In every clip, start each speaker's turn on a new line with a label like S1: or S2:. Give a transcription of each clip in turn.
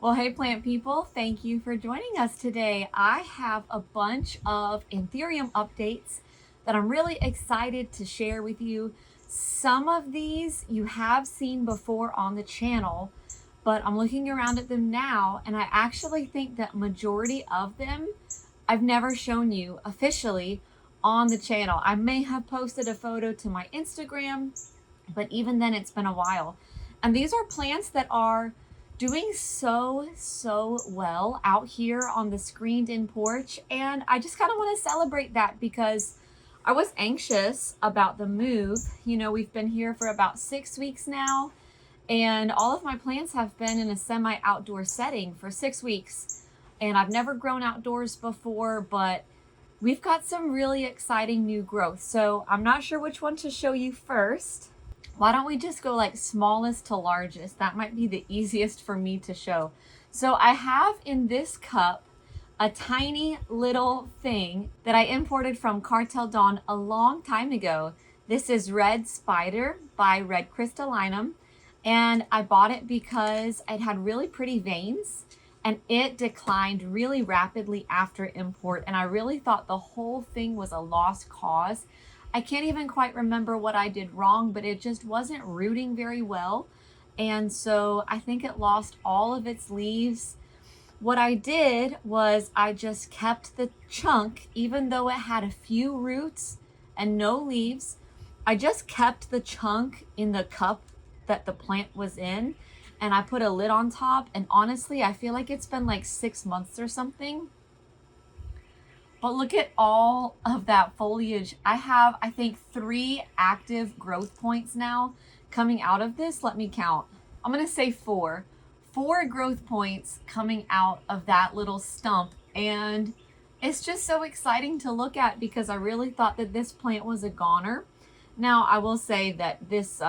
S1: Well, hey plant people, thank you for joining us today. I have a bunch of Anthurium updates that I'm really excited to share with you. Some of these you have seen before on the channel, but I'm looking around at them now and I actually think that majority of them I've never shown you officially on the channel. I may have posted a photo to my Instagram, but even then it's been a while. And these are plants that are doing so well out here on the screened in porch. And I just kind of want to celebrate that because I was anxious about the move. You know, we've been here for about 6 weeks now, and all of my plants have been in a semi-outdoor setting for 6 weeks. And I've never grown outdoors before, but we've got some really exciting new growth. So I'm not sure which one to show you first. Why don't we just go like smallest to largest? That might be the easiest for me to show. So I have in this cup a tiny little thing that I imported from Cartel Dawn a long time ago. This is Red Spider by Red Crystallinum, and I bought it because it had really pretty veins and it declined really rapidly after import, and I really thought the whole thing was a lost cause. I can't even quite remember what I did wrong, but it just wasn't rooting very well. And so I think it lost all of its leaves. What I did was I just kept the chunk, even though it had a few roots and no leaves. I just kept the chunk in the cup that the plant was in, and I put a lid on top. And honestly, I feel like it's been like 6 months or something. But look at all of that foliage. I have, I think, 3 active growth points now coming out of this. Let me count. I'm going to say 4. 4 growth points coming out of that little stump. And it's just so exciting to look at because I really thought that this plant was a goner. Now, I will say that this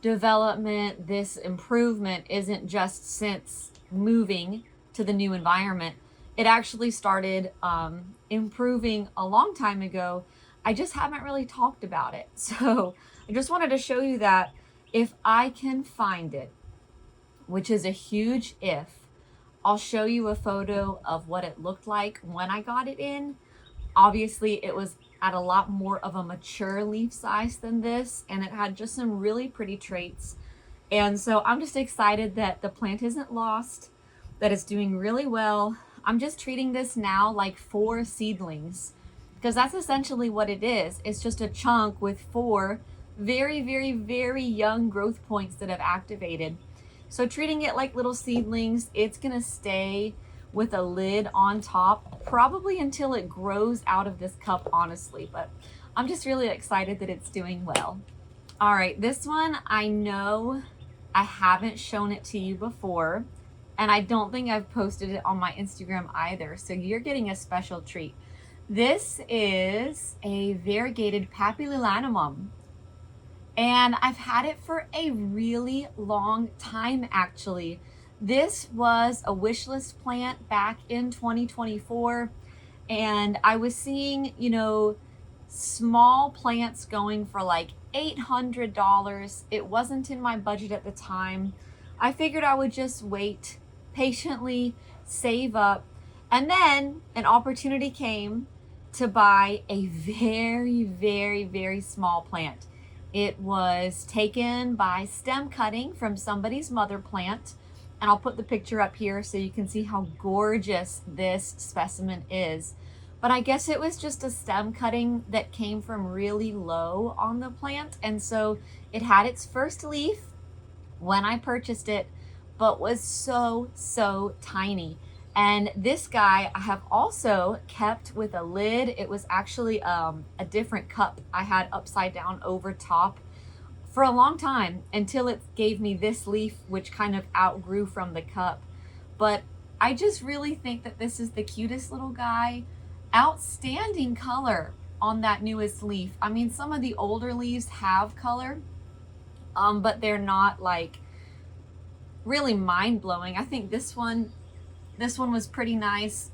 S1: development, this improvement isn't just since moving to the new environment. It actually started improving a long time ago. I just haven't really talked about it. So I just wanted to show you that if I can find it, which is a huge if, I'll show you a photo of what it looked like when I got it in. Obviously, it was at a lot more of a mature leaf size than this, and it had just some really pretty traits. And so I'm just excited that the plant isn't lost, that it's doing really well. I'm just treating this now like 4 seedlings because that's essentially what it is. It's just a chunk with 4 very young growth points that have activated. So treating it like little seedlings, it's gonna stay with a lid on top probably until it grows out of this cup, honestly, but I'm just really excited that it's doing well. All right, this one, I know I haven't shown it to you before, and I don't think I've posted it on my Instagram either, so you're getting a special treat. This is a variegated papililaminum, and I've had it for a really long time, actually. This was a wish list plant back in 2024, and I was seeing, you know, small plants going for like $800. It wasn't in my budget at the time. I figured I would just wait patiently, save up, and then an opportunity came to buy a very small plant. It was taken by stem cutting from somebody's mother plant, and I'll put the picture up here so you can see how gorgeous this specimen is. But I guess it was just a stem cutting that came from really low on the plant, and so it had its first leaf when I purchased it, but was so tiny. And this guy I have also kept with a lid. It was actually a different cup I had upside down over top for a long time until it gave me this leaf, which kind of outgrew from the cup. But I just really think that this is the cutest little guy. Outstanding color on that newest leaf. I mean, some of the older leaves have color, but they're not like really mind-blowing. I think this one was pretty nice,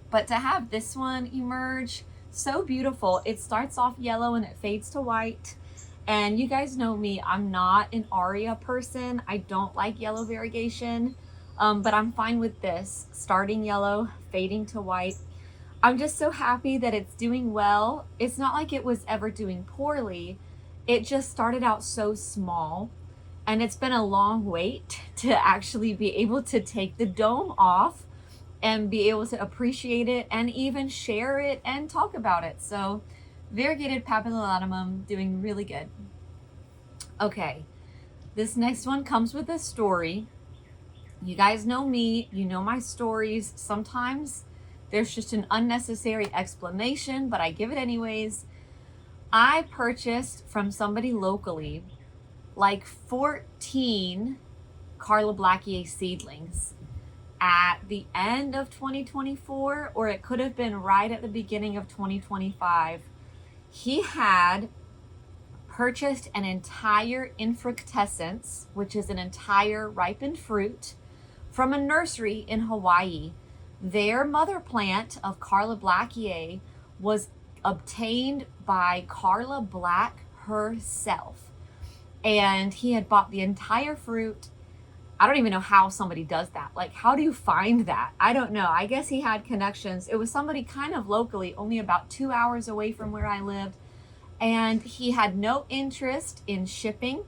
S1: but to have this one emerge, so beautiful. It starts off yellow and it fades to white. And you guys know me, I'm not an aria person. I don't like yellow variegation. But I'm fine with this, starting yellow, fading to white. I'm just so happy that it's doing well. It's not like it was ever doing poorly. It just started out so small, and it's been a long wait to actually be able to take the dome off and be able to appreciate it and even share it and talk about it. So variegated papililaminum, doing really good. Okay, this next one comes with a story. You guys know me, you know my stories. Sometimes there's just an unnecessary explanation, but I give it anyways. I purchased from somebody locally like 14 Carla Blackier seedlings at the end of 2024, or it could have been right at the beginning of 2025. He had purchased an entire infructescence, which is an entire ripened fruit, from a nursery in Hawaii. Their mother plant of Carla Blackier was obtained by Carla Black herself. And he had bought the entire fruit. I don't even know how somebody does that. Like, how do you find that? I don't know. I guess he had connections. It was somebody kind of locally, only about 2 hours away from where I lived. And he had no interest in shipping.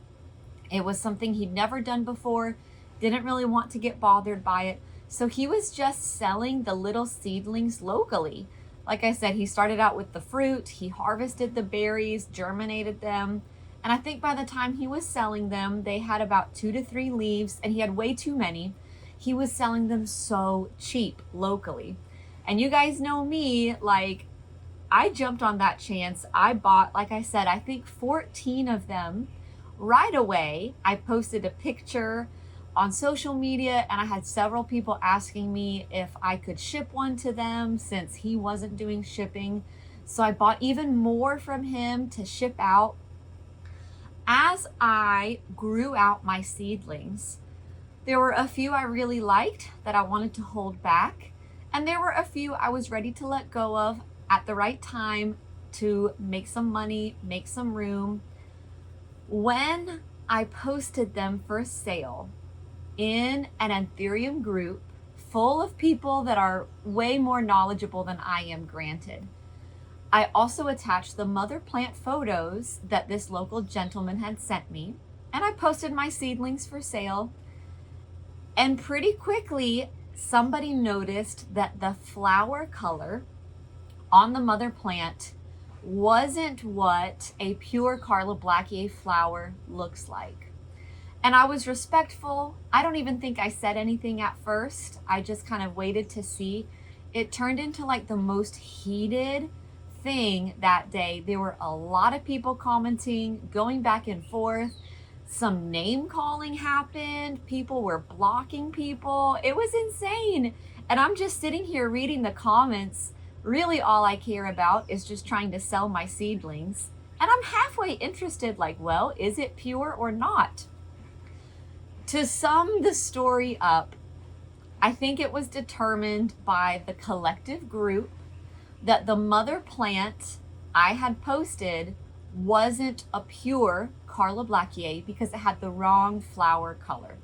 S1: It was something he'd never done before, didn't really want to get bothered by it. So he was just selling the little seedlings locally. Like I said, he started out with the fruit, he harvested the berries, germinated them. And I think by the time he was selling them, they had about 2 to 3 leaves, and he had way too many. He was selling them so cheap locally. And you guys know me, like, I jumped on that chance. I bought, like I said, I think 14 of them right away. I posted a picture on social media, and I had several people asking me if I could ship one to them since he wasn't doing shipping. So I bought even more from him to ship out. As I grew out my seedlings, there were a few I really liked that I wanted to hold back, and there were a few I was ready to let go of at the right time to make some money, make some room. When I posted them for sale in an Anthurium group full of people that are way more knowledgeable than I am, granted, I also attached the mother plant photos that this local gentleman had sent me, and I posted my seedlings for sale. And pretty quickly, somebody noticed that the flower color on the mother plant wasn't what a pure Carla Blackier flower looks like. And I was respectful. I don't even think I said anything at first. I just kind of waited to see. It turned into like the most heated thing that day. There were a lot of people commenting, going back and forth. Some name calling happened. People were blocking people. It was insane. And I'm just sitting here reading the comments. Really, all I care about is just trying to sell my seedlings. And I'm halfway interested, like, well, is it pure or not? To sum the story up, I think it was determined by the collective group that the mother plant I had posted wasn't a pure Carla Blackier because it had the wrong flower color.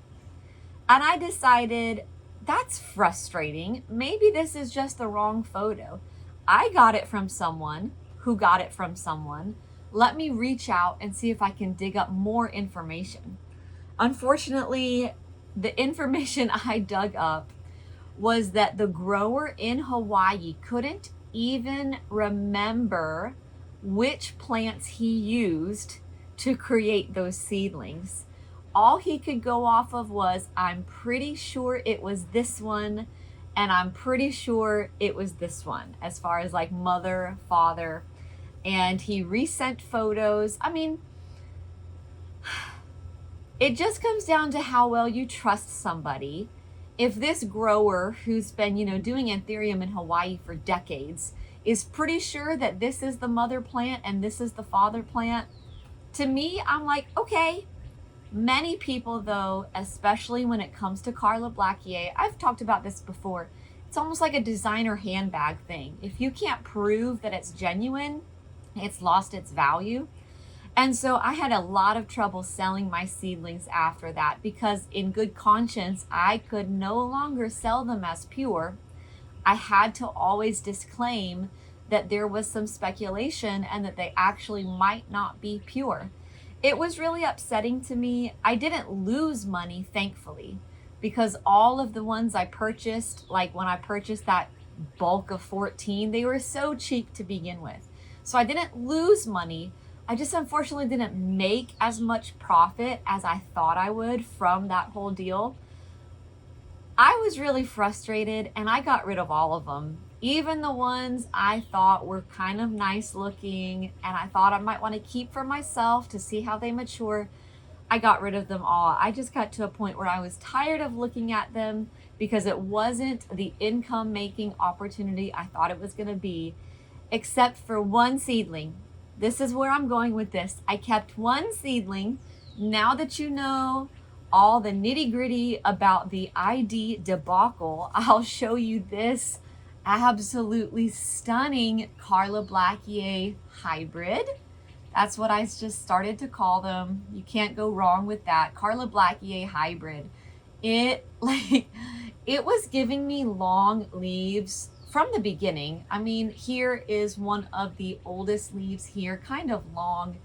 S1: And I decided, that's frustrating. Maybe this is just the wrong photo. I got it from someone who got it from someone. Let me reach out and see if I can dig up more information. Unfortunately, the information I dug up was that the grower in Hawaii couldn't even remember which plants he used to create those seedlings. All he could go off of was, I'm pretty sure it was this one, and I'm pretty sure it was this one, as far as like mother, father. And he resent photos. I mean, it just comes down to how well you trust somebody. If this grower who's been, doing Anthurium in Hawaii for decades is pretty sure that this is the mother plant and this is the father plant, to me, I'm like, okay. Many people, though, especially when it comes to Carla Blackier, I've talked about this before, it's almost like a designer handbag thing. If you can't prove that it's genuine, it's lost its value. And so I had a lot of trouble selling my seedlings after that because in good conscience, I could no longer sell them as pure. I had to always disclaim that there was some speculation and that they actually might not be pure. It was really upsetting to me. I didn't lose money, thankfully, because all of the ones I purchased, like when I purchased that bulk of 14, they were so cheap to begin with. So I didn't lose money. I just unfortunately didn't make as much profit as I thought I would from that whole deal. I was really frustrated and I got rid of all of them. Even the ones I thought were kind of nice looking and I thought I might want to keep for myself to see how they mature, I got rid of them all. I just got to a point where I was tired of looking at them because it wasn't the income making opportunity I thought it was going to be, except for one seedling. This is where I'm going with this. I kept one seedling. Now that you know all the nitty gritty about the ID debacle, I'll show you this absolutely stunning Carla Blackier hybrid. That's what I just started to call them. You can't go wrong with that. Carla Blackier hybrid. It was giving me long leaves from the beginning. I mean, here is one of the oldest leaves here, kind of long.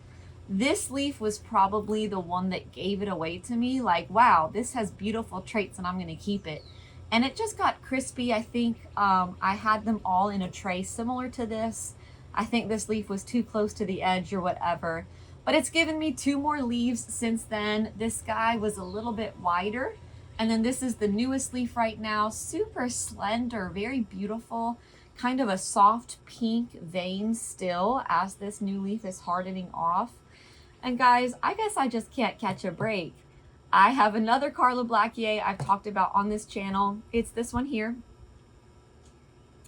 S1: This leaf was probably the one that gave it away to me. Like, wow, this has beautiful traits and I'm going to keep it. And it just got crispy. I think I had them all in a tray similar to this. I think this leaf was too close to the edge or whatever. But it's given me 2 more leaves since then. This guy was a little bit wider. And then this is the newest leaf right now. Super slender, very beautiful. Kind of a soft pink vein still as this new leaf is hardening off. And guys, I guess I just can't catch a break. I have another Carla Blackier I've talked about on this channel. It's this one here,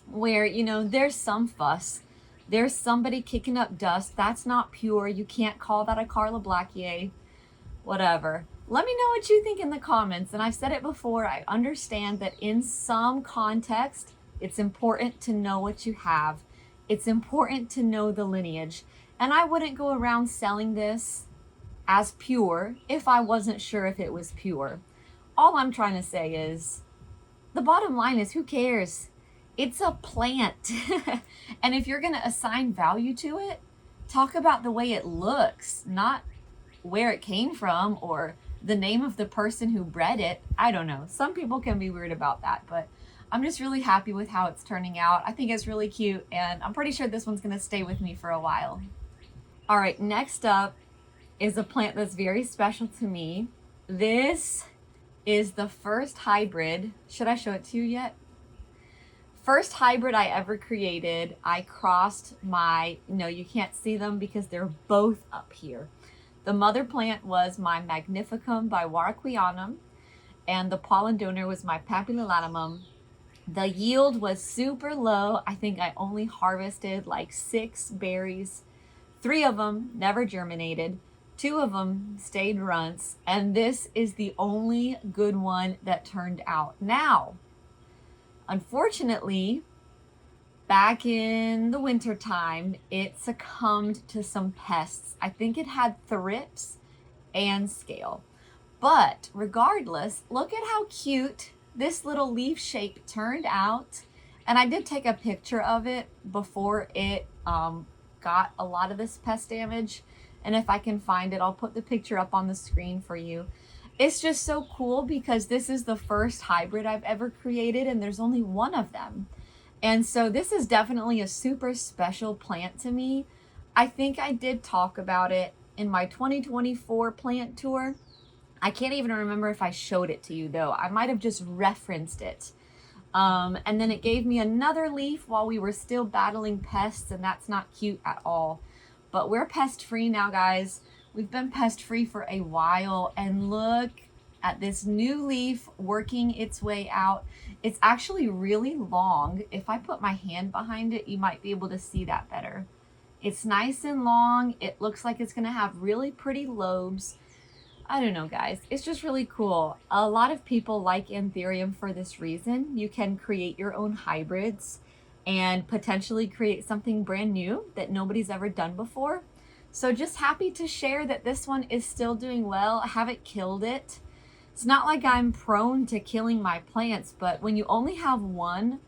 S1: where, you know, there's some fuss. There's somebody kicking up dust. That's not pure. You can't call that a Carla Blackier. Whatever. Let me know what you think in the comments. And I've said it before, I understand that in some context, it's important to know what you have. It's important to know the lineage. And I wouldn't go around selling this as pure if I wasn't sure if it was pure. All I'm trying to say is, the bottom line is, who cares? It's a plant. And if you're gonna assign value to it, talk about the way it looks, not where it came from or the name of the person who bred it. I don't know. Some people can be weird about that, but I'm just really happy with how it's turning out. I think it's really cute, and I'm pretty sure this one's gonna stay with me for a while. All right, next up is a plant that's very special to me. This is the first hybrid. Should I show it to you yet? First hybrid I ever created. I crossed my, no, you can't see them because they're both up here. The mother plant was my Magnificum by Variegated, and the pollen donor was my papililaminum. The yield was super low. I think I only harvested like 6 berries. 3 of them never germinated. 2 of them stayed runts, and this is the only good one that turned out. Now, unfortunately, back in the winter time, it succumbed to some pests. I think it had thrips and scale. But regardless, look at how cute this little leaf shape turned out. And I did take a picture of it before it got a lot of this pest damage. And if I can find it, I'll put the picture up on the screen for you. It's just so cool because this is the first hybrid I've ever created and there's only 1 of them. And so this is definitely a super special plant to me. I think I did talk about it in my 2024 plant tour. I can't even remember if I showed it to you though. I might have just referenced it. And then it gave me another leaf while we were still battling pests, and that's not cute at all. But we're pest free now, guys. We've been pest free for a while, and look at this new leaf working its way out. It's actually really long. If I put my hand behind it, you might be able to see that better. It's nice and long. It looks like it's gonna have really pretty lobes. I don't know, guys. It's just really cool. A lot of people like Anthurium for this reason. You can create your own hybrids and potentially create something brand new that nobody's ever done before. So just happy to share that this one is still doing well. I haven't killed it. It's not like I'm prone to killing my plants, but when you only have one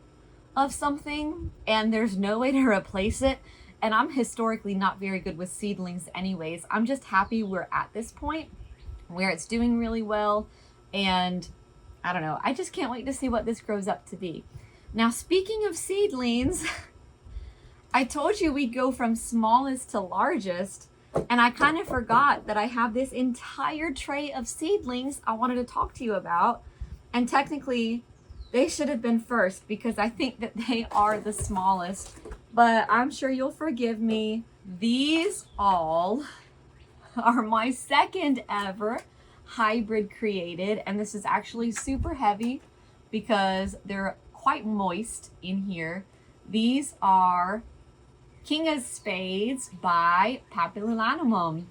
S1: of something and there's no way to replace it, and I'm historically not very good with seedlings anyways, I'm just happy we're at this point where it's doing really well. And I don't know, I just can't wait to see what this grows up to be. Now, speaking of seedlings, I told you we'd go from smallest to largest, and I kind of forgot that I have this entire tray of seedlings I wanted to talk to you about. And technically, they should have been first because I think that they are the smallest, but I'm sure you'll forgive me. These all are my second ever hybrid created, and this is actually super heavy because they're quite moist in here. These are King of Spades by papililaminum,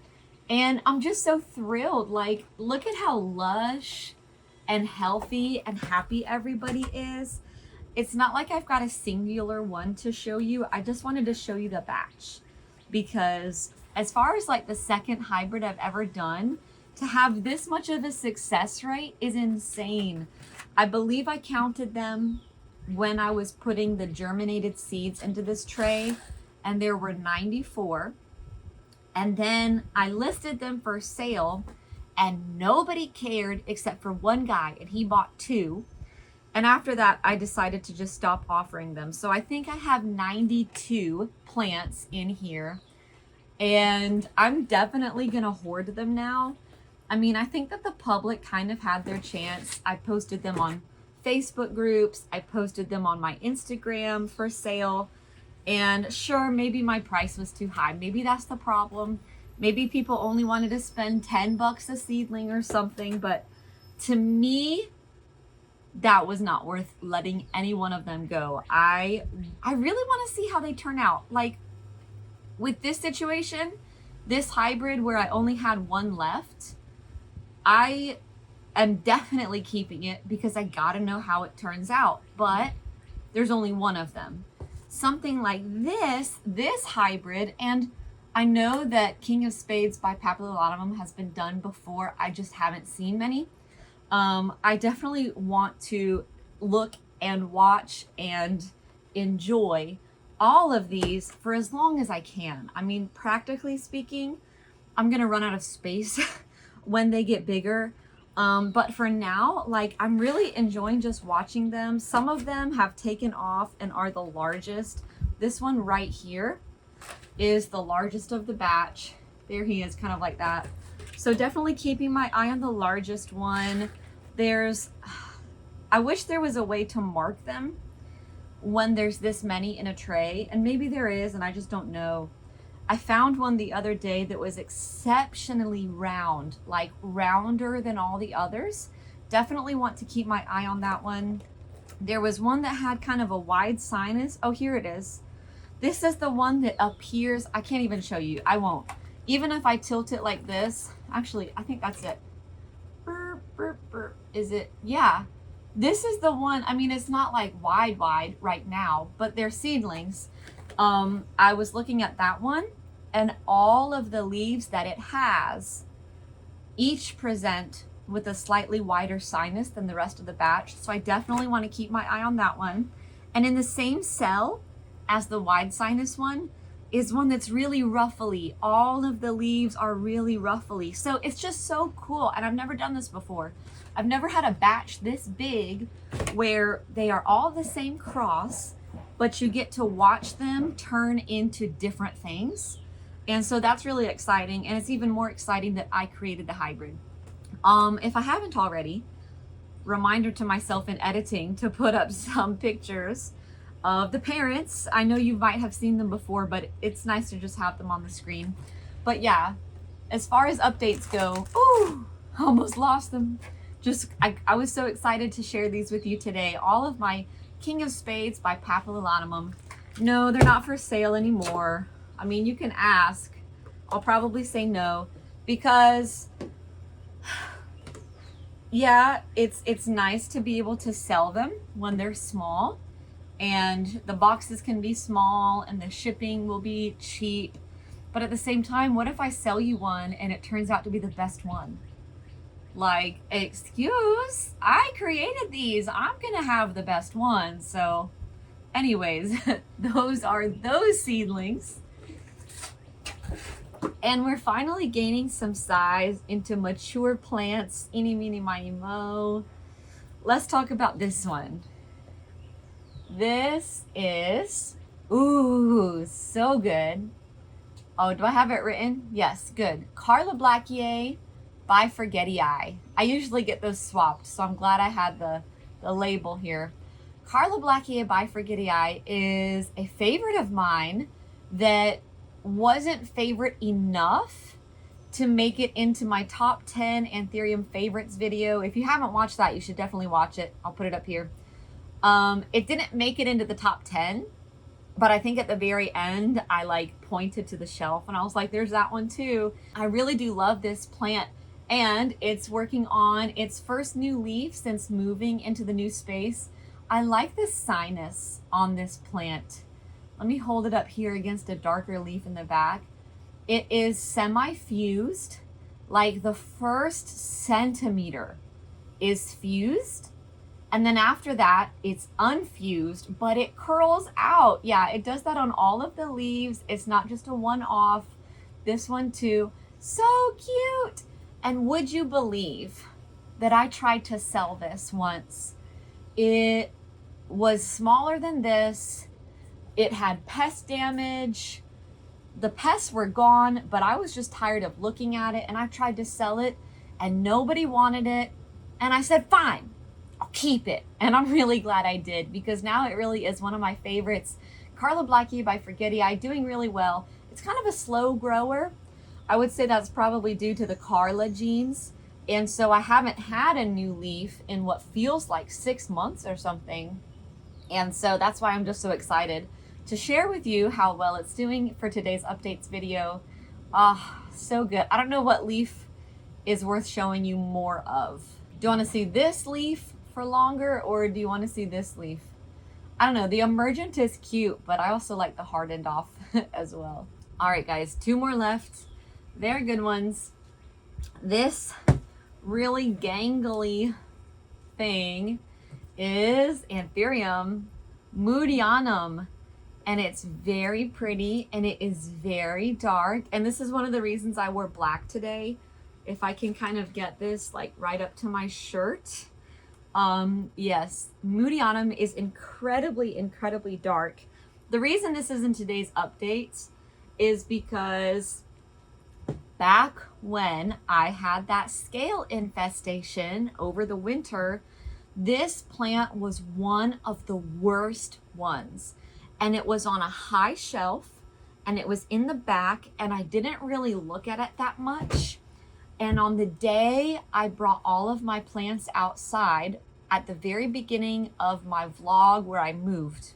S1: and I'm just so thrilled. Like, look at how lush and healthy and happy everybody is. It's not like I've got a singular one to show you. I just wanted to show you the batch because as far as like the second hybrid I've ever done, to have this much of a success rate is insane. I believe I counted them when I was putting the germinated seeds into this tray, and there were 94. And then I listed them for sale, and nobody cared except for one guy, and he bought 2. And after that, I decided to just stop offering them. So I think I have 92 plants in here, and I'm definitely gonna hoard them now. I mean, I think that the public kind of had their chance. I posted them on Facebook groups. I posted them on my Instagram for sale. And sure, maybe my price was too high. Maybe that's the problem. Maybe people only wanted to spend 10 bucks a seedling or something. But to me, that was not worth letting any one of them go. I really want to see how they turn out. Like with this situation, this hybrid where I only had one left, I am definitely keeping it because I gotta know how it turns out. But there's only one of them. Something like this hybrid, and I know that King of Spades by papililaminum has been done before. I just haven't seen many. I definitely want to look and watch and enjoy all of these for as long as I can. I mean, practically speaking, I'm gonna run out of space when they get bigger. But for now, like, I'm really enjoying just watching them. Some of them have taken off and are the largest. This one right here is the largest of the batch. There he is, kind of like that. So definitely keeping my eye on the largest one. I wish there was a way to mark them when there's this many in a tray, and maybe there is, and I just don't know. I found one the other day that was exceptionally round, like rounder than all the others. Definitely want to keep my eye on that one. There was one that had kind of a wide sinus. Oh, here it is. This is the one that appears, I can't even show you. I won't. Even if I tilt it like this, actually, I think that's it. Burp, burp, burp. Is it? Yeah. This is the one, I mean, it's not like wide right now, but they're seedlings. I was looking at that one, and all of the leaves that it has each present with a slightly wider sinus than the rest of the batch. So I definitely want to keep my eye on that one. And in the same cell as the wide sinus one is one that's really ruffly. All of the leaves are really ruffly. So it's just so cool. And I've never done this before. I've never had a batch this big where they are all the same cross, but you get to watch them turn into different things. And so that's really exciting. And it's even more exciting that I created the hybrid. If I haven't already, reminder to myself in editing to put up some pictures of the parents. I know you might have seen them before, but it's nice to just have them on the screen. But yeah, as far as updates go, ooh, almost lost them. I was so excited to share these with you today. All of my King of Spades by papililaminum. No, they're not for sale anymore. I mean, you can ask. I'll probably say no because yeah, it's nice to be able to sell them when they're small, and the boxes can be small and the shipping will be cheap. But at the same time, what if I sell you one and it turns out to be the best one? Like, excuse, I created these. I'm gonna have the best one. So anyways, those are those seedlings. And we're finally gaining some size into mature plants. Eeny, meeny, miny, mo. Let's talk about this one. This is, ooh, so good. Oh, do I have it written? Yes, good. Carla Blackier by Forgetii. I usually get those swapped, so I'm glad I had the label here. Carla Blackier by Forgetii is a favorite of mine that wasn't favorite enough to make it into my top 10 Anthurium favorites video. If you haven't watched that, you should definitely watch it. I'll put it up here. It didn't make it into the top 10, but I think at the very end, I like pointed to the shelf and I was like, there's that one too. I really do love this plant, and it's working on its first new leaf since moving into the new space. I like the sinus on this plant. Let me hold it up here against a darker leaf in the back. It is semi-fused, like the first centimeter is fused. And then after that, it's unfused, but it curls out. Yeah, it does that on all of the leaves. It's not just a one-off. This one too. So cute. And would you believe that I tried to sell this once? It was smaller than this. It had pest damage. The pests were gone, but I was just tired of looking at it, and I tried to sell it and nobody wanted it. And I said, fine, I'll keep it. And I'm really glad I did, because now it really is one of my favorites. Carla Blackier by Forgetii, doing really well. It's kind of a slow grower. I would say that's probably due to the Carla genes. And so I haven't had a new leaf in what feels like 6 months or something. And so that's why I'm just so excited to share with you how well it's doing for today's updates video. So good. I don't know what leaf is worth showing you more of. Do you want to see this leaf for longer, or do you want to see this leaf? I don't know. The emergent is cute, but I also like the hardened off as well. All right, guys, 2 more left. They're good ones. This really gangly thing is Anthurium Moodeum, and it's very pretty and it is very dark. And this is one of the reasons I wore black today. If I can kind of get this like right up to my shirt. Yes, Moodeum is incredibly dark. The reason this is in today's updates is because back when I had that scale infestation over the winter, this plant was one of the worst ones. And it was on a high shelf and it was in the back, and I didn't really look at it that much. And on the day I brought all of my plants outside at the very beginning of my vlog where I moved,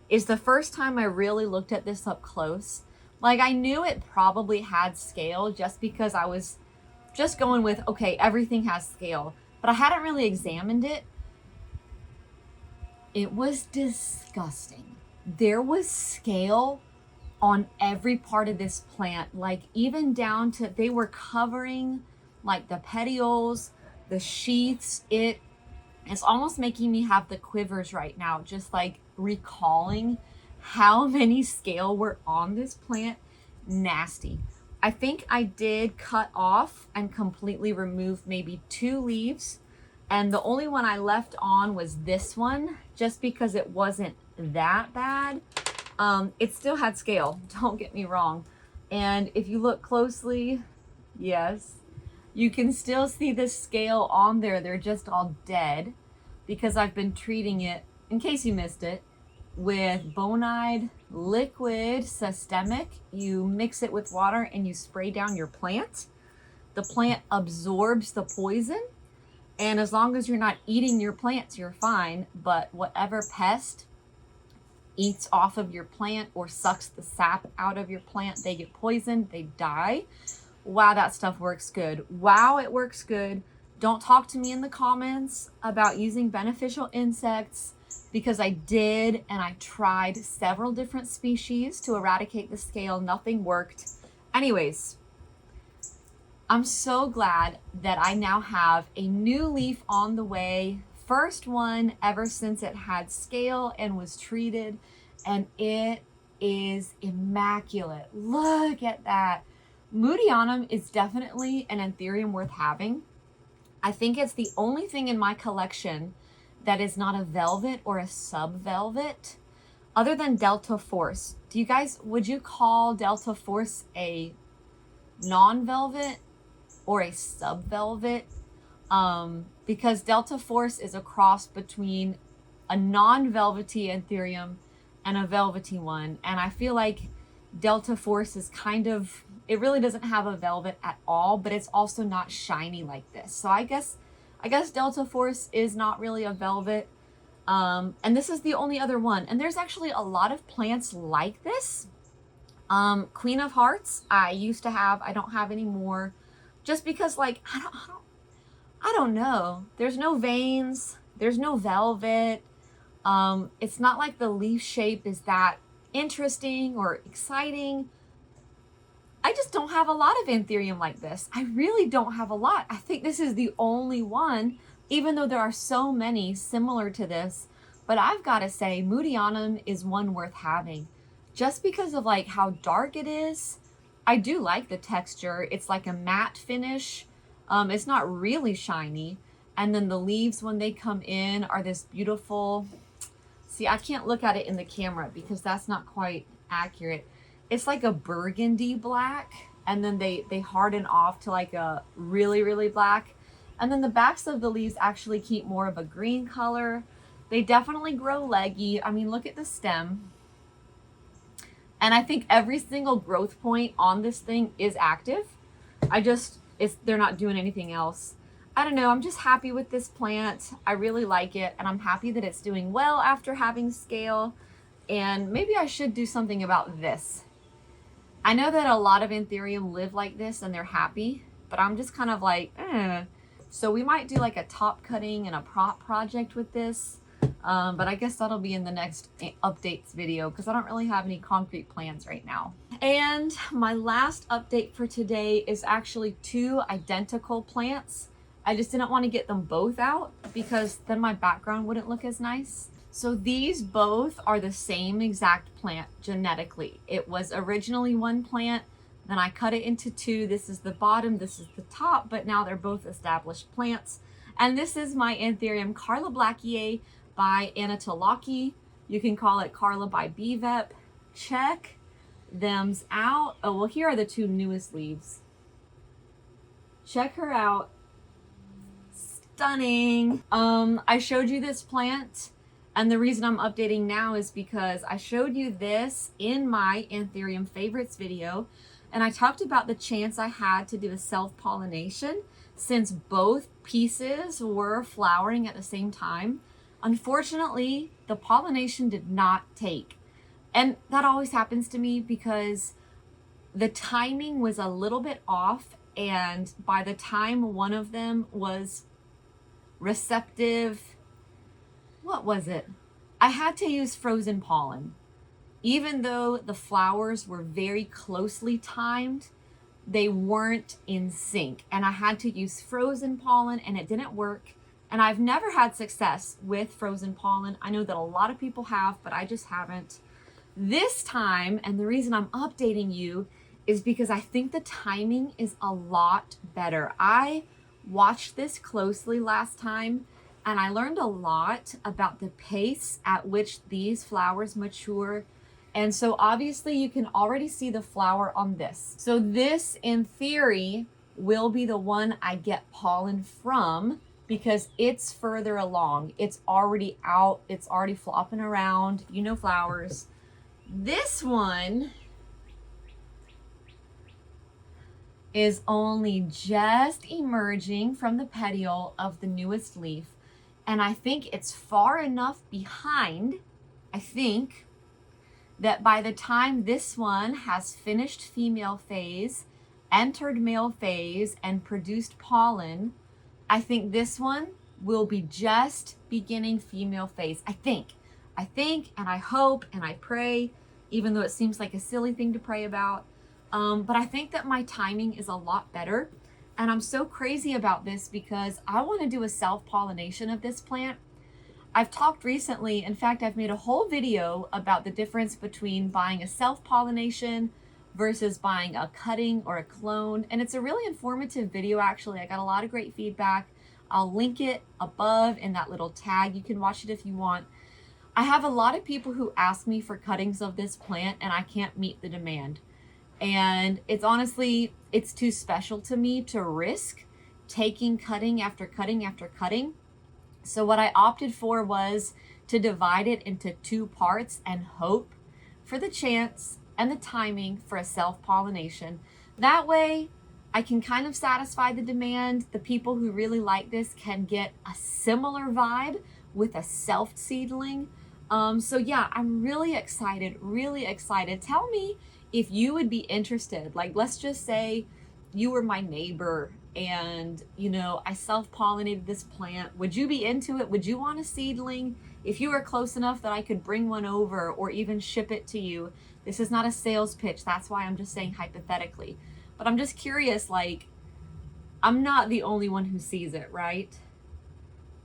S1: is the first time I really looked at this up close. Like, I knew it probably had scale just because I was just going with, okay, everything has scale, but I hadn't really examined it. It was disgusting. There was scale on every part of this plant, like even down to, they were covering like the petioles, the sheaths. It's almost making me have the quivers right now, just like recalling how many scale were on this plant. Nasty. I think I did cut off and completely remove maybe 2 leaves, and the only one I left on was this one, just because it wasn't that bad. It still had scale, don't get me wrong. And if you look closely, yes, you can still see the scale on there. They're just all dead because I've been treating it, in case you missed it, with bonide liquid systemic. You mix it with water and you spray down your plant. The plant absorbs the poison, and as long as you're not eating your plants, you're fine. But whatever pest eats off of your plant or sucks the sap out of your plant, they get poisoned, they die. Wow, that stuff works good. Wow, it works good. Don't talk to me in the comments about using beneficial insects because I did, and I tried several different species to eradicate the scale. Nothing worked. Anyways, I'm so glad that I now have a new leaf on the way. First one ever since it had scale and was treated, and it is immaculate. Look at that. Moodeum is definitely an Anthurium worth having. I think it's the only thing in my collection that is not a velvet or a sub-velvet, other than Delta Force. Do you guys, would you call Delta Force a non-velvet or a sub-velvet? Because Delta Force is a cross between a non-velvety Anthurium and a velvety one. And I feel like Delta Force is kind of, it really doesn't have a velvet at all, but it's also not shiny like this. So I guess Delta Force is not really a velvet. And this is the only other one. And there's actually a lot of plants like this. Queen of Hearts, I used to have, I don't have anymore, just because like, I don't know. There's no veins, there's no velvet. It's not like the leaf shape is that interesting or exciting. I just don't have a lot of Anthurium like this. I really don't have a lot. I think this is the only one, even though there are so many similar to this. But I've got to say, Moodeum is one worth having. Just because of like how dark it is. I do like the texture. It's like a matte finish. It's not really shiny. And then the leaves, when they come in, are this beautiful... See, I can't look at it in the camera because that's not quite accurate. It's like a burgundy black, and then they harden off to like a really, really black. And then the backs of the leaves actually keep more of a green color. They definitely grow leggy. I mean, look at the stem. And I think every single growth point on this thing is active. They're not doing anything else. I don't know, I'm just happy with this plant. I really like it, and I'm happy that it's doing well after having scale. And maybe I should do something about this. I know that a lot of Anthurium live like this and they're happy, but I'm just kind of like, eh. So we might do like a top cutting and a prop project with this. But I guess that'll be in the next updates video because I don't really have any concrete plans right now. And my last update for today is actually two identical plants. I just didn't want to get them both out because then my background wouldn't look as nice. So these both are the same exact plant genetically. It was originally one plant, then I cut it into two. This is the bottom, this is the top, but now they're both established plants. And this is my Anthurium Carla Blackier by Anthetherum. You can call it Carla by BVEP. Check them's out. Oh, well, here are the two newest leaves. Check her out. Stunning. I showed you this plant, and the reason I'm updating now is because I showed you this in my Anthurium favorites video, and I talked about the chance I had to do a self-pollination since both pieces were flowering at the same time. Unfortunately, the pollination did not take. And that always happens to me because the timing was a little bit off, and by the time one of them was receptive, what was it? I had to use frozen pollen. Even though the flowers were very closely timed, they weren't in sync, and I had to use frozen pollen and it didn't work. And I've never had success with frozen pollen. I know that a lot of people have, but I just haven't. This time, and the reason I'm updating you is because I think the timing is a lot better. I watched this closely last time, and I learned a lot about the pace at which these flowers mature. And so obviously you can already see the flower on this. So this, in theory, will be the one I get pollen from because it's further along. It's already out. It's already flopping around. You know flowers. This one is only just emerging from the petiole of the newest leaf. And I think it's far enough behind, I think, that by the time this one has finished female phase, entered male phase, and produced pollen, I think this one will be just beginning female phase. I think, and I hope, and I pray, even though it seems like a silly thing to pray about. But I think that my timing is a lot better. And I'm so crazy about this because I want to do a self-pollination of this plant. I've talked recently, in fact, I've made a whole video about the difference between buying a self-pollination versus buying a cutting or a clone. And it's a really informative video, actually. I got a lot of great feedback. I'll link it above in that little tag. You can watch it if you want. I have a lot of people who ask me for cuttings of this plant and I can't meet the demand. And it's honestly, it's too special to me to risk taking cutting after cutting after cutting. So what I opted for was to divide it into 2 parts and hope for the chance and the timing for a self-pollination. That way I can kind of satisfy the demand. The people who really like this can get a similar vibe with a self seedling. So yeah, I'm really excited, really excited. Tell me if you would be interested. Like, let's just say you were my neighbor and, you know, I self-pollinated this plant. Would you be into it? Would you want a seedling? If you were close enough that I could bring one over or even ship it to you. This is not a sales pitch. That's why I'm just saying hypothetically. But I'm just curious, like, I'm not the only one who sees it, right?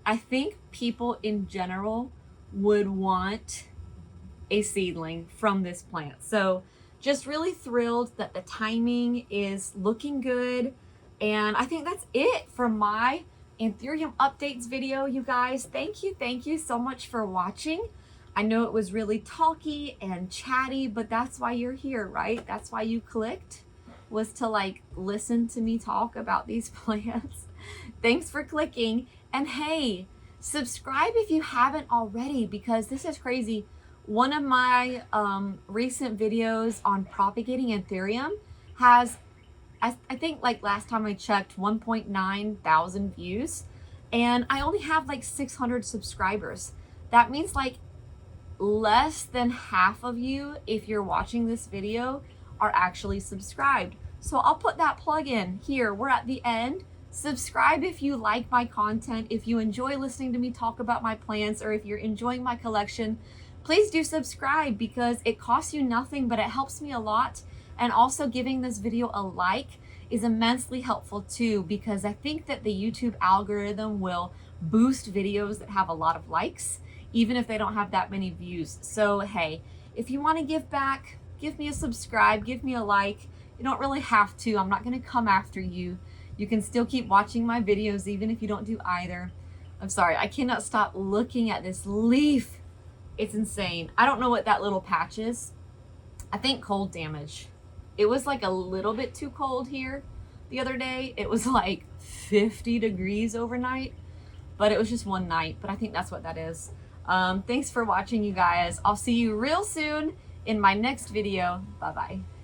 S1: I think people in general would want a seedling from this plant. So just really thrilled that the timing is looking good. And I think that's it for my Anthurium updates video, you guys. Thank you so much for watching. I know it was really talky and chatty, but that's why you're here, right? That's why you clicked, was to like listen to me talk about these plants. Thanks for clicking. And hey, subscribe if you haven't already, because this is crazy. One of my recent videos on propagating Anthurium has, I think like last time I checked, 1.9 thousand views, and I only have like 600 subscribers. That means like less than half of you, if you're watching this video, are actually subscribed. So I'll put that plug in here. We're at the end. Subscribe if you like my content, if you enjoy listening to me talk about my plants, or if you're enjoying my collection. Please do subscribe because it costs you nothing, but it helps me a lot. And also giving this video a like is immensely helpful too, because I think that the YouTube algorithm will boost videos that have a lot of likes, even if they don't have that many views. So hey, if you want to give back, give me a subscribe, give me a like. You don't really have to. I'm not going to come after you. You can still keep watching my videos even if you don't do either. I'm sorry, I cannot stop looking at this leaf. It's insane. I don't know what that little patch is. I think cold damage. It was like a little bit too cold here the other day. It was like 50 degrees overnight, but it was just one night. But I think that's what that is. Thanks for watching, you guys. I'll see you real soon in my next video. Bye-bye.